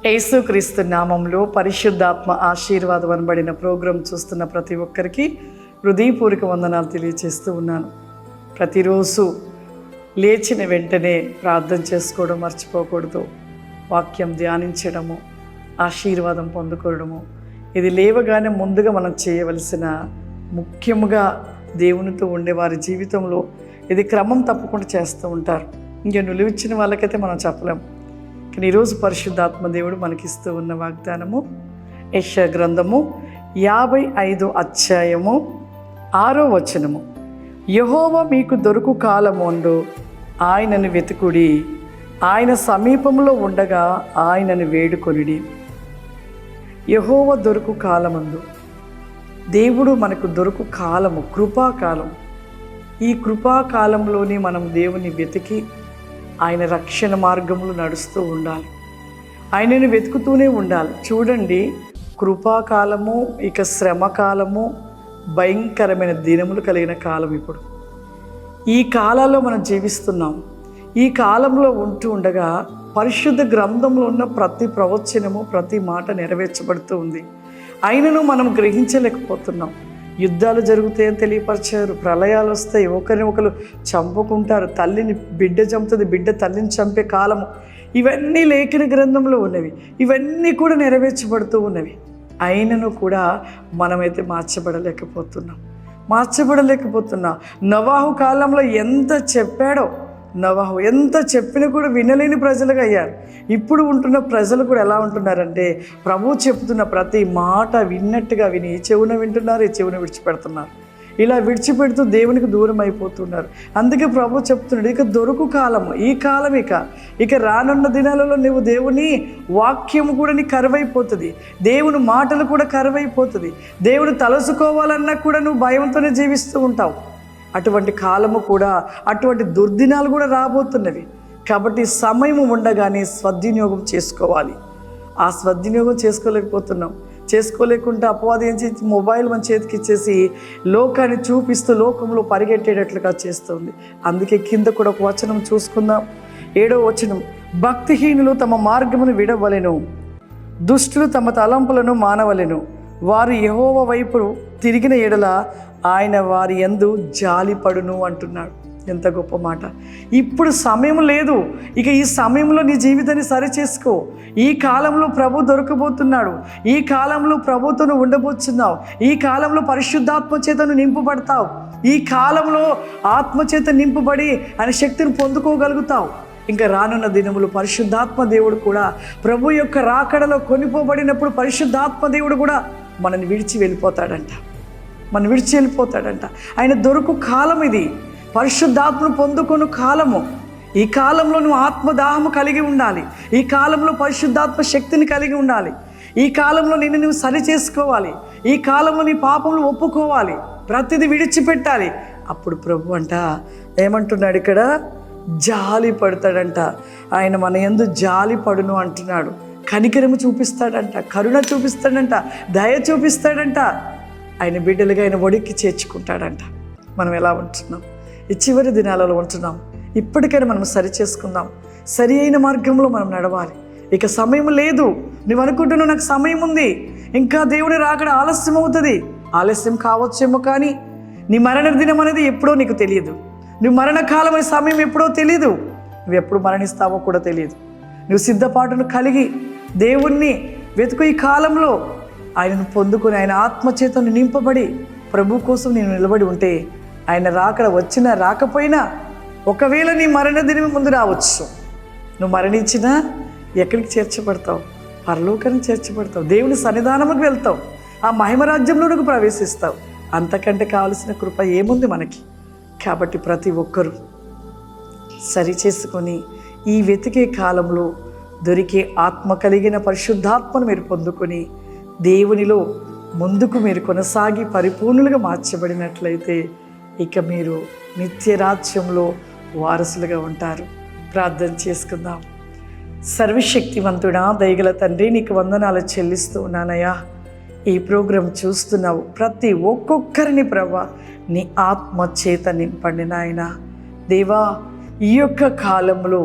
యేసుక్రీస్తు నామంలో పరిశుద్ధాత్మ ఆశీర్వాదం అనబడిన ప్రోగ్రాం చూస్తున్న ప్రతి ఒక్కరికి హృదయపూర్వక వందనాలు తెలియజేస్తూ ఉన్నాను. ప్రతిరోజు లేచిన వెంటనే ప్రార్థన చేసుకోవడం మర్చిపోకూడదు. వాక్యం ధ్యానించడము, ఆశీర్వాదం పొందుకోవడము, ఇది లేవగానే ముందుగా మనం చేయవలసిన ముఖ్యంగా దేవునితో ఉండే వారి జీవితంలో ఇది క్రమం తప్పకుండా చేస్తూ ఉంటారు. ఇంకా నిలువిచ్చిన వాళ్ళకైతే మనం చెప్పలేం. కానీ ఈరోజు పరిశుద్ధాత్మ దేవుడు మనకిస్తూ ఉన్న వాగ్దానము యెషయా గ్రంథము 55 అధ్యాయము 6వ వచనము. యెహోవా మీకు దొరుకు కాలముందు ఆయనను వెతుకుడి, ఆయన సమీపంలో ఉండగా ఆయనను వేడుకొనిడి. యెహోవా దొరుకు కాలమందు, దేవుడు మనకు దొరుకు కాలము, కృపాకాలం. ఈ కృపాకాలంలోనే మనం దేవుని వెతికి ఆయన రక్షణ మార్గంలో నడుస్తూ ఉండాలి. ఆయనను వెతుకుతూనే ఉండాలి. చూడండి, కృపాకాలము, ఇక శ్రమకాలము, భయంకరమైన దినములు కలిగిన కాలం. ఇప్పుడు ఈ కాలాల్లో మనం జీవిస్తున్నాం. ఈ కాలంలో ఉంటూ ఉండగా పరిశుద్ధ గ్రంథంలో ఉన్న ప్రతి ప్రవచనము, ప్రతి మాట నెరవేర్చబడుతూ ఉంది. అయినను మనం గ్రహించలేకపోతున్నాం. యుద్ధాలు జరుగుతాయని తెలియపరిచారు, ప్రళయాలు వస్తాయి, ఒకరిని ఒకరు చంపుకుంటారు, తల్లిని బిడ్డ చంపుతుంది, బిడ్డ తల్లిని చంపే కాలము. ఇవన్నీ లేఖన గ్రంథంలో ఉన్నవి. ఇవన్నీ కూడా నెరవేర్చబడుతూ ఉన్నవి. అయినను కూడా మనమైతే మార్చబడలేకపోతున్నాం. నోవాహు కాలంలో ఎంత చెప్పాడో, నోవాహు ఎంత చెప్పినా కూడా వినలేని ప్రజలుగా అయ్యారు. ఇప్పుడు ఉంటున్న ప్రజలు కూడా ఎలా ఉంటున్నారంటే, ప్రభువు చెప్తున్న ప్రతి మాట విన్నట్టుగా విని చెవున వింటున్నారు, చెవున విడిచిపెడుతున్నారు. ఇలా విడిచిపెడుతూ దేవునికి దూరం అయిపోతున్నారు. అందుకే ప్రభు చెప్తున్నాడు, ఇక దొరుకు కాలము, ఈ కాలం ఇక రానున్న దినాలలో నువ్వు దేవుని వాక్యము కూడా నీ కరువైపోతుంది, దేవుని మాటలు కూడా కరువైపోతుంది. దేవుని తలుసుకోవాలన్నా కూడా నువ్వు భయంతోనే జీవిస్తూ ఉంటావు. అటువంటి కాలము కూడా, అటువంటి దుర్దినాలు కూడా రాబోతున్నవి. కాబట్టి సమయము ఉండగానే సద్వినియోగం చేసుకోవాలి. ఆ సద్వినియోగం చేసుకోలేకుండా అపవాది ఏం చేసి మొబైల్ మన చేతికి ఇచ్చేసి లోకాన్ని చూపిస్తూ లోకంలో పరిగెట్టేటట్లుగా చేస్తుంది. అందుకే కింద కూడా ఒక వచనం చూసుకుందాం. 7వ వచనం. భక్తిహీనులు తమ మార్గమును విడవలెను, దుష్టులు తమ తలంపులను మానవలెను. వారు యెహోవా వైపు తిరిగిన ఎడల ఆయన వారి యందు జాలిపడును అంటున్నాడు. ఎంత గొప్ప మాట. ఇప్పుడు సమయం లేదు. ఇక ఈ సమయంలో నీ జీవితాన్ని సరిచేసుకో. ఈ కాలంలో ప్రభు దొరకబోతున్నాడు. ఈ కాలంలో ప్రభుతో ఉండబోతున్నావు. ఈ కాలంలో పరిశుద్ధాత్మ చేతను నింపబడతావు. ఈ కాలంలో ఆత్మచేత నింపబడి ఆయన శక్తిని పొందుకోగలుగుతావు. ఇంకా రానున్న దినములు పరిశుద్ధాత్మ దేవుడు కూడా, ప్రభు యొక్క రాకడలో కొనిపోబడినప్పుడు పరిశుద్ధాత్మ దేవుడు కూడా మనల్ని విడిచి వెళ్ళిపోతాడంట. ఆయన దొరుకు కాలం ఇది. పరిశుద్ధాత్మను పొందుకొను కాలము. ఈ కాలంలో నువ్వు ఆత్మదాహము కలిగి ఉండాలి. ఈ కాలంలో పరిశుద్ధాత్మ శక్తిని కలిగి ఉండాలి. ఈ కాలంలో నిన్ను నువ్వు సరి చేసుకోవాలి. ఈ కాలంలో నీ పాపములు ఒప్పుకోవాలి, ప్రతిదీ విడిచిపెట్టాలి. అప్పుడు ప్రభు అంట ఏమంటున్నాడు ఇక్కడ, జాలి పడతాడంట. ఆయన మన యందు జాలి పడును అంటున్నాడు. కనికరము చూపిస్తాడంట, కరుణ చూపిస్తాడంట, దయ చూపిస్తాడంట. ఆయన బిడ్డలుగా ఆయన ఒడికి చేర్చుకుంటాడంట. మనం ఎలా ఉంటున్నాం? ఈ చివరి దినాలలో ఉంటున్నాం. ఇప్పటికైనా మనం సరి చేసుకుందాం. సరి అయిన మార్గంలో మనం నడవాలి. ఇక సమయం లేదు. నువ్వు అనుకుంటున్నావు నాకు సమయం ఉంది, ఇంకా దేవుని రాకడ ఆలస్యం అవుతుంది. ఆలస్యం కావచ్చేమో, కానీ నీ మరణ దినం అనేది ఎప్పుడో నీకు తెలియదు. నువ్వు మరణకాలం అనే సమయం ఎప్పుడో తెలియదు. నువ్వు ఎప్పుడు మరణిస్తావో కూడా తెలియదు. నువ్వు సిద్ధపాటును కలిగి దేవుణ్ణి వెతుకు. ఈ కాలంలో ఆయనను పొందుకొని ఆయన ఆత్మచేతను నింపబడి ప్రభు కోసం నేను నిలబడి ఉంటే, ఆయన రాకడ వచ్చినా రాకపోయినా, ఒకవేళ నీ మరణ దినం ముందు రావచ్చు, నువ్వు మరణించినా ఎక్కడికి చేర్చబడతావు? పరలోకానికి చేర్చబడతావు. దేవుని సన్నిధానముకు వెళ్తావు. ఆ మహిమరాజ్యంలో నువ్వు ప్రవేశిస్తావు. అంతకంటే కావలసిన కృప ఏముంది మనకి? కాబట్టి ప్రతి ఒక్కరూ సరి చేసుకొని ఈ వెతికే కాలంలో దొరికే ఆత్మ కలిగిన పరిశుద్ధాత్మను మీరు పొందుకొని దేవునిలో ముందుకు మీరు కొనసాగి పరిపూర్ణులుగా మార్చబడినట్లయితే ఇక మీరు నిత్యరాజ్యంలో వారసులుగా ఉంటారు. ప్రార్థన చేసుకుందాం. సర్వశక్తివంతుడా, దయగల తండ్రి, నీకు వందనాలు చెల్లిస్తూ ఉన్నానయ్యా. ఈ ప్రోగ్రాం చూస్తున్నావు ప్రతి ఒక్కొక్కరిని ప్రభా నీ ఆత్మ చేత నింపండి నాయన. దేవా, ఈ యొక్క కాలంలో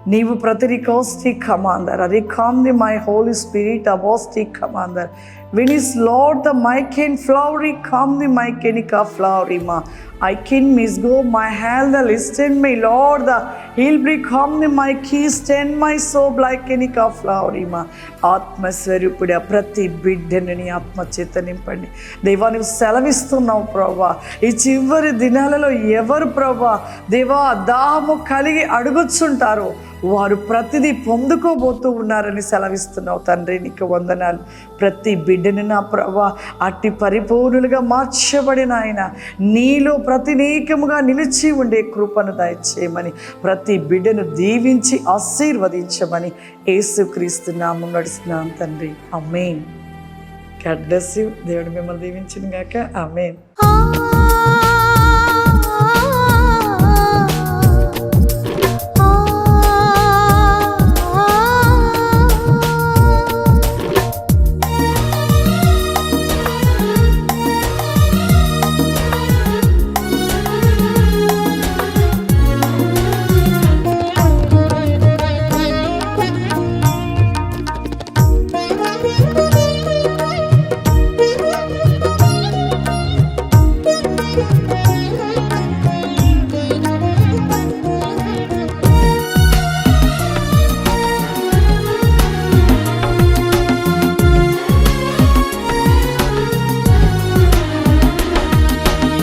నీవు ప్రతి రికాస్టి కమాండర్ రికామ్ది మై హోలీ స్పిరిట్ అబోస్టి కమాండర్ వినిస్ లార్డ్ ద మై కెన్ ఫ్లవరీ కామ్ ది మై కెనికా ఫ్లవరీ మా I can misgo my hand the listen me Lord the he'll become the my key stand my soul like any flower ma ఆత్మస్వరూపుడ ప్రతి బిడ్డని నీ ఆత్మ చేత నింపండి దేవా. నువ్వు సెలవిస్తున్నావు ప్రభా. ఈ చివరి దినాలలో ఎవరు ప్రభా దేవా దాహము కలిగి అడుగుచుంటారో వారు ప్రతిదీ పొందుకోబోతూ ఉన్నారని సెలవిస్తున్నావు తండ్రి. నీకు వందనాలు. ప్రతి బిడ్డని నా ప్రభా అట్టి పరిపూర్ణులుగా మార్చబడిన ఆయన నీలో ప్రతినేకముగా నిలిచి ఉండే కృపను దయచేయమని ప్రతి బిడ్డను దీవించి ఆశీర్వదించమని యేసుక్రీస్తు నామములో నడుస్తున్నాను తండ్రి. ఆమేన్. God bless you. దేవుడు మిమ్మల్ని దీవించును గాక. ఆమేన్.